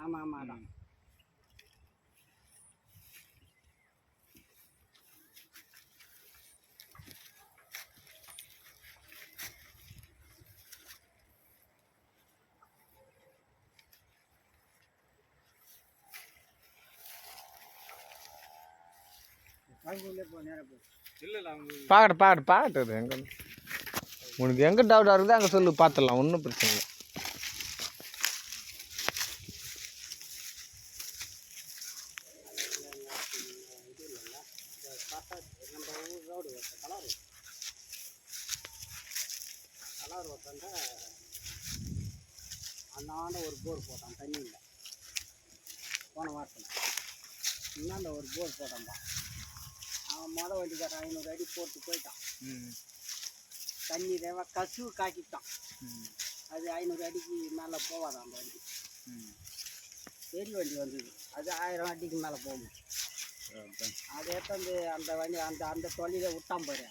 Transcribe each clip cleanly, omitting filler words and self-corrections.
ஆமாம் ஆமாம் அதான் பாக்கட்டு எங்க உனக்கு எங்க டவுட்டா இருக்குதோ அங்கே சொல்லு பார்த்துடலாம் ஒன்றும் பிரச்சனை இல்லை. கலர் ஓட்டாண்ட அந்தாண்ட ஒரு போர் போட்டான் தண்ணி இல்லை போன வாரத்தில் இன்னாண்ட ஒரு போர் போட்டான்பா அவன் வண்டிக்காரன் 500 அடி போட்டு போயிட்டான். தண்ணி தேவை கசுவு காட்டிட்டான். அது 500 அடிக்கு மேலே போவாதான் அந்த வண்டி. பெரிய வண்டி வந்தது அது 1000 அடிக்கு மேலே போகும். அதை எடுத்து அந்த வண்டி அந்த தொழிலை விட்டான் பாரு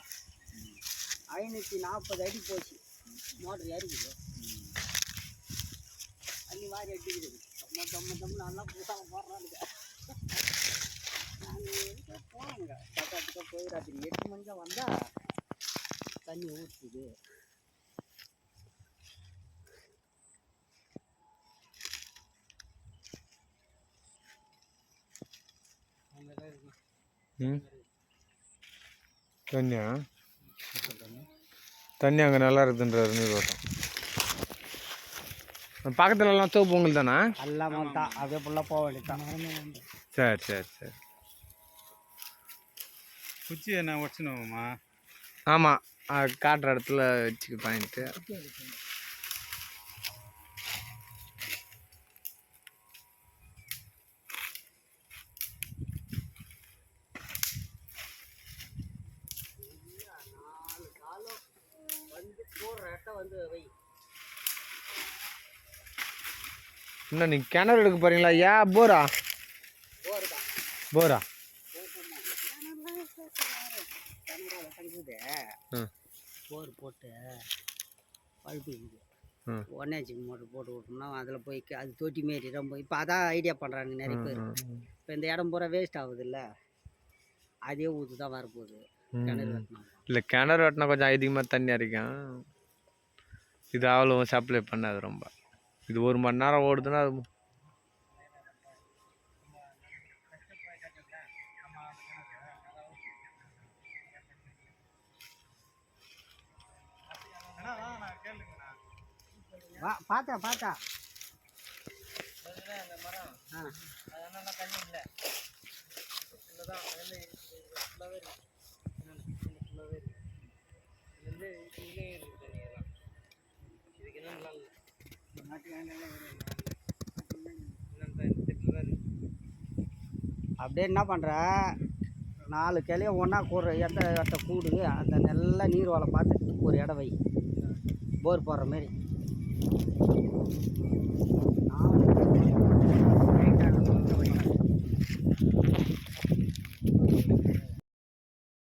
540 அடி போச்சு. மோட்டர் இறக்குது தண்ணி மாதிரி அடிக்குது. தம்ம நல்லா புதுசாக போடுறானுங்க. நாங்கள் போனாங்க பக்கத்துக்கு போய் ராத்திரி 8 மணிக்கு வந்தால் தண்ணி ஊற்றுது. தண்ணி அங்கே நல்லா இருக்குதுன்றாரு நீர் ஓட்டம். பக்கத்துலலாம் தோப்பு உங்களுக்கு தானே? எல்லாம் தான் அப்படியே ஃபுல்லாக போக வேண்டியதான். சரி சரி சரி. குச்சி என்ன உடச்சுனுமா? ஆமாம் காட்டுற இடத்துல வச்சுக்க பாயிண்ட்டு. இன்னும் நீங்கள் கிணறு எடுக்க போகிறீங்களா? ஏன் போரா போரா போர் போட்டு பழுப்பு ஒன்னேஜி மோட்டர் போட்டு விட்டோம்னா அதில் போய் அது தொட்டி மாரி ரொம்ப இப்போ அதான் ஐடியா பண்ணுறாங்க நிறைய பேர். இப்போ இந்த இடம் பூரா வேஸ்ட் ஆகுது இல்லை, அதே ஊற்று தான் வரப்போகுது. கிணறு வெட்டினா இல்லை, கிணறு வெட்டினா கொஞ்சம் அதிகமாக தண்ணி அரைக்கும். இது அவ்வளோ சப்ளை பண்ணாது ரொம்ப. இது 1 மணி நேரம் ஓடுதுன்னா அது பார்த்தா அப்படியே என்ன பண்ணுற 4 கிளையும் ஒன்றா கூடுற இடத்த கூடு அந்த நல்ல நீர் வளம் பார்த்து ஒரு இடம் வை போர் போடுற மாரி.